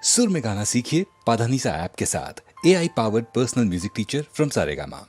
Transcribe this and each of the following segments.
सुर में गाना सीखिए पाधानीसा ऐप के साथ। AI powered personal music teacher from Saregama.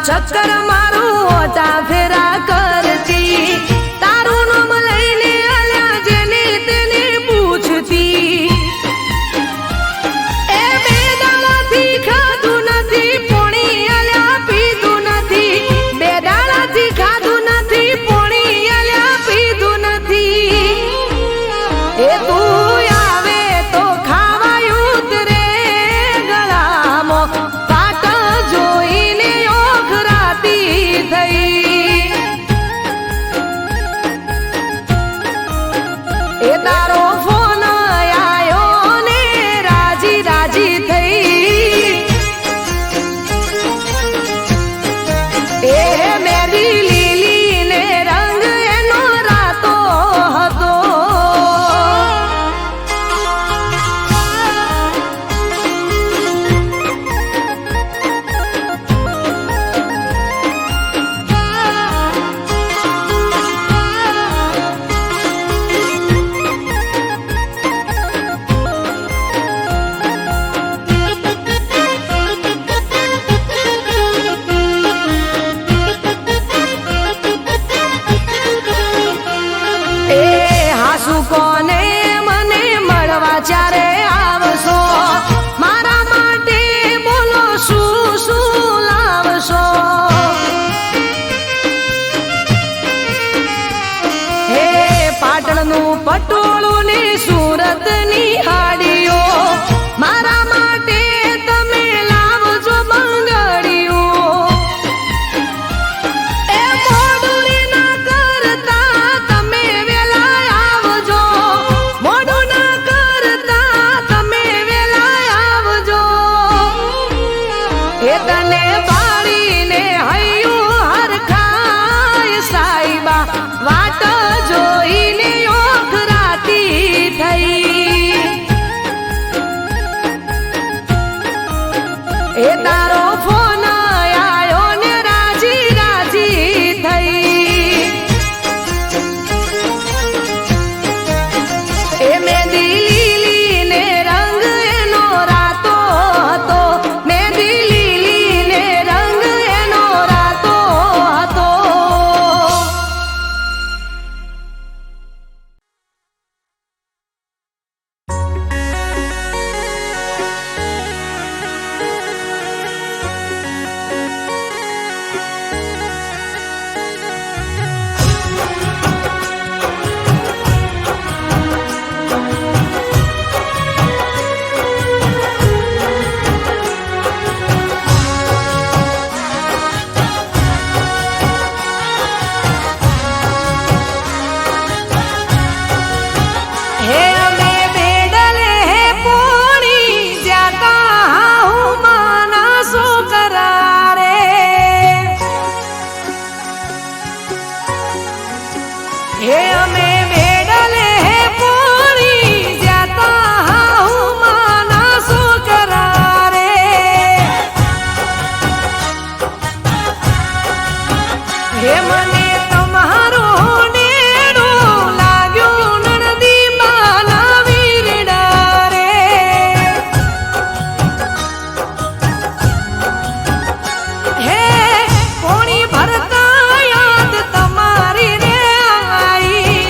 चक्कर मारू ओटा फेरा करती तारू नाम लईने आल्या जेने तेने पूछती ए बेदाळाथी खाधू नथी पोणी आल्या पीधू नथी बेदाळाथी खाधू नथी पोणी आल्या पीधू नथी ए तू आवे तो खावायूत रे गळामो पाट जोईने तारो फोन आयो ने राजी राजी थई ए मेरी लीली ने रंग एनो रातो हतो કોને મને મળવા ચારે આવશો મારા માટે બોલો શું શું લાવશો હે પાટણનું પટોળું ને સુરતની હાડીઓ મારા માટે તમે લાવજો બંગડીઓ એ મોડું ના કરતા તમે તને બાળીને હૈયું હરખાય સાઈબા વાટ જોઈને ઓખરાતી થઈ હે અમે વેડલે પૂરી જાતા હું માના છોકરા રે હે મને તમારું નેડું લાગ્યું નણદી માના વીરડા રે હે કોણી ભરતા યાદ તમારી રે આઈ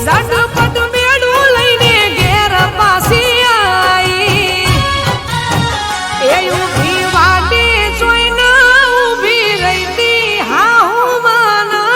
ઝટપટ મેળું લઈને ઘેર પાછી આઈ એ ઊભી વાટી જોઈને ઊભી રહીતી હા હું માના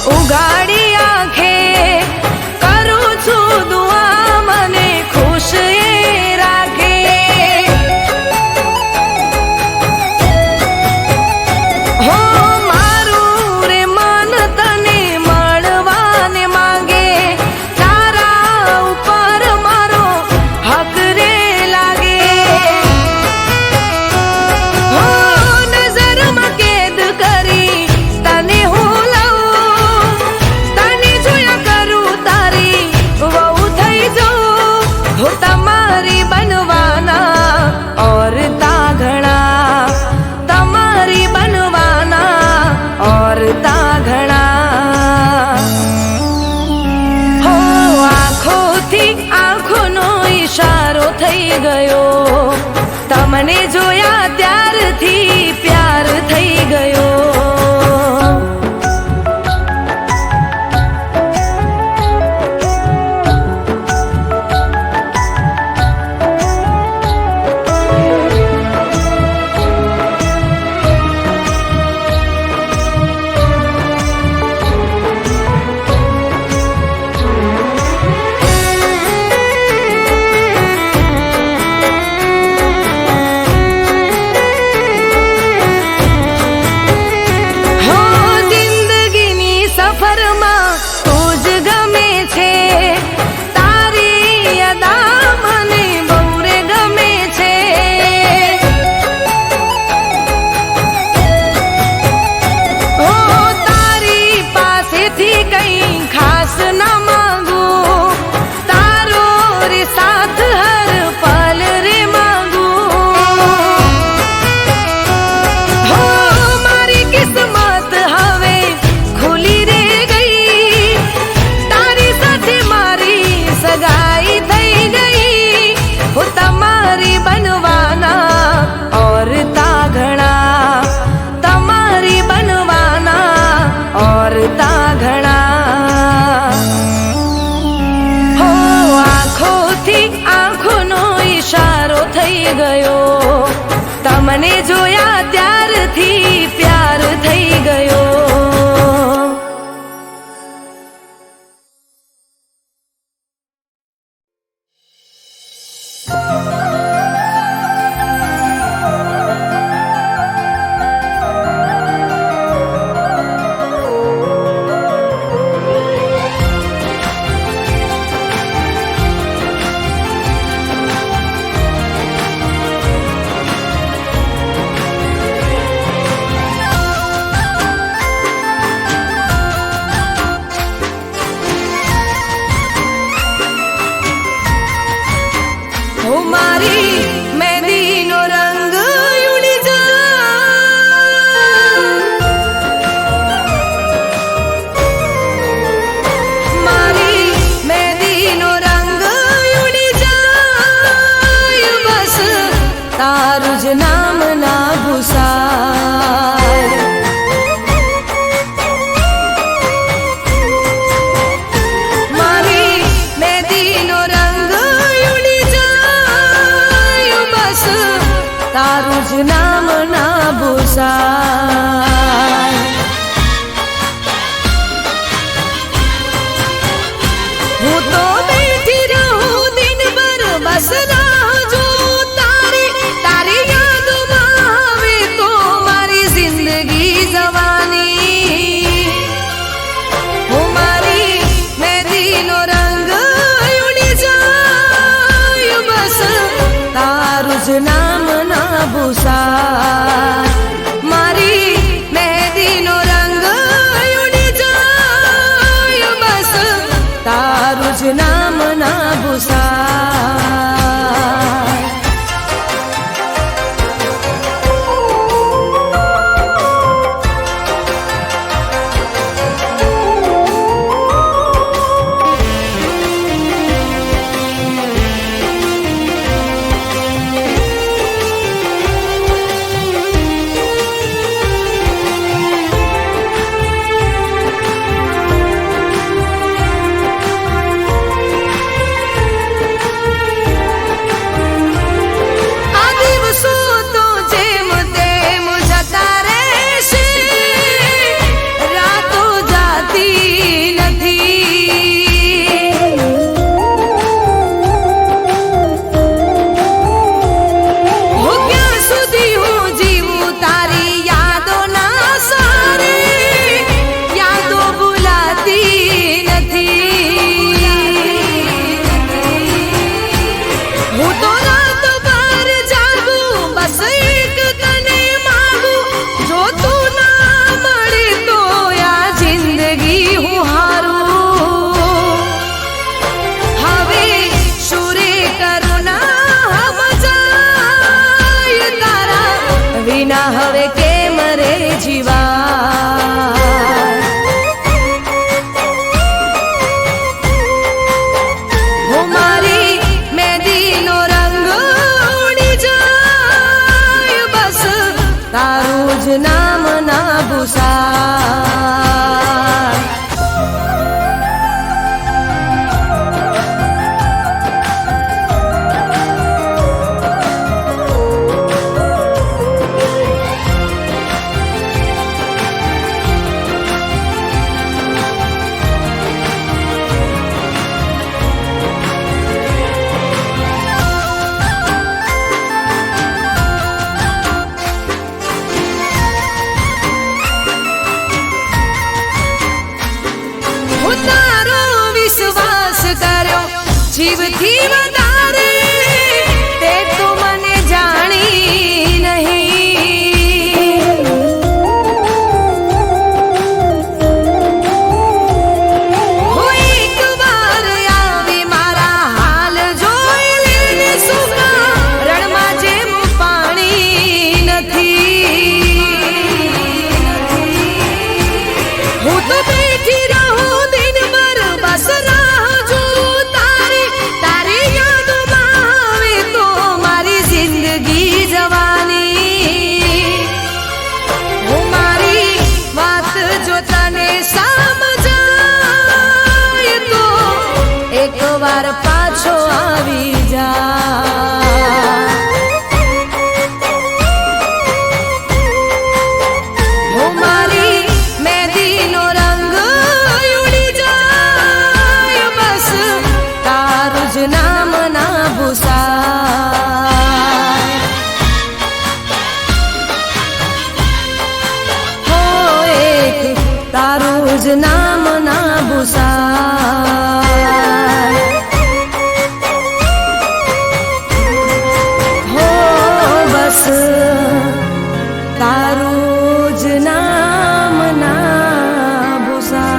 ઉગાડી આંખે કરું છું દુઆ મને ખુશ એ રાખે હો મારું રે મન તને મળવાને માંગે તારા ઉપર મારો હક રે લાગે હો નજરમાં કેદ કરી તને હું લઉં તને જોયા કરું તારી વહુ થઈ જાઉં હો તમારી બનવાના ઓર તા ઘણા તમારી બનવાના ઓર તા ઘણા હો આંખોથી આંખોનો ઈશારો થઈ ગયો તમને જોયા ત્યારથી પ્યાર થઈ ગયો હો જિંદગીની સફરમાં તું જ ગમે છે તારી અદા મને બહુ રે ગમે છે હો તારી પાસેથી કંઈ ખાસ ના માંગુ તારો રે સાથ હર પલ રે માંગુ હો મારી કિસ્મત હવે ખુલી રે ગઈ તારી સાથે મારી સગાઈ થઈ ગઈ હો તમારી બનવાના ઓર તા ઘણા તમારી બનવાના ઓર તા ઘણા હો આંખોથી આંખોનો ઈશારો થઈ ગયો તમને જોયા ત્યારથી પ્યાર થઈ ગયો હું તારો વિશ્વાસ કર્યો જીવથી વધારે તે તો મને જાણી નહીં હું એક વાર આવી મારા હાલ જોઈ લેને સુકા રણમાં જેમ પાણી નથી હું તો બેઠી રહું દિનભર બસ રાહ જોઉં તારી તારી યાદોમાં આવે તો મારી જિંદગી જવાની હું મારી વાત જો તને સમજાય તો એકવાર પાછો આવી જા હું મારી મહેંદીનો રંગ ઉડી જાય બસ તારું જ નામ ના ભૂસાય હો એક તારું જ નામ ના ભૂસાય હો બસ તારું જ નામ ના ભૂસાય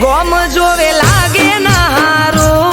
ગોમ જોવે લાગે ના હારું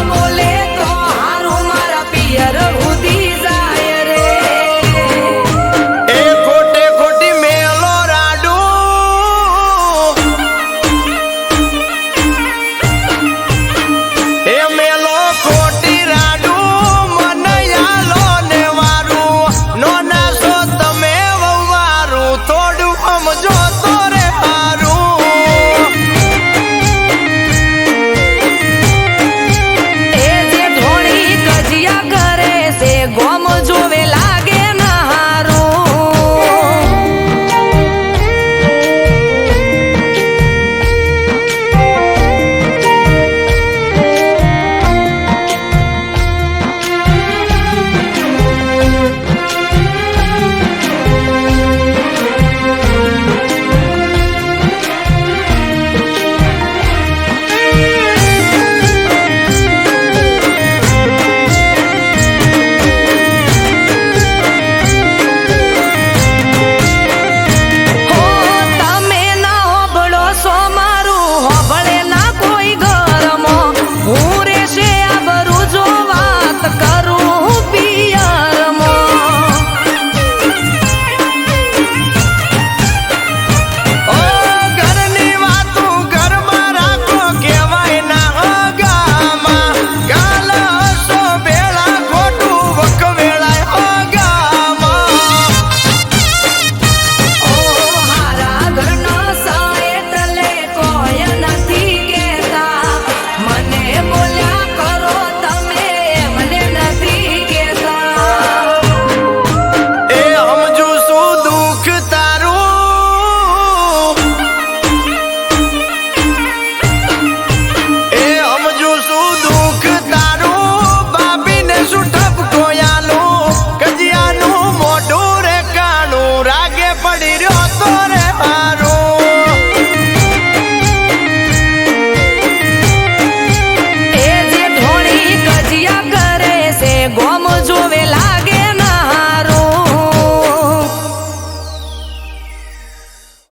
બોલે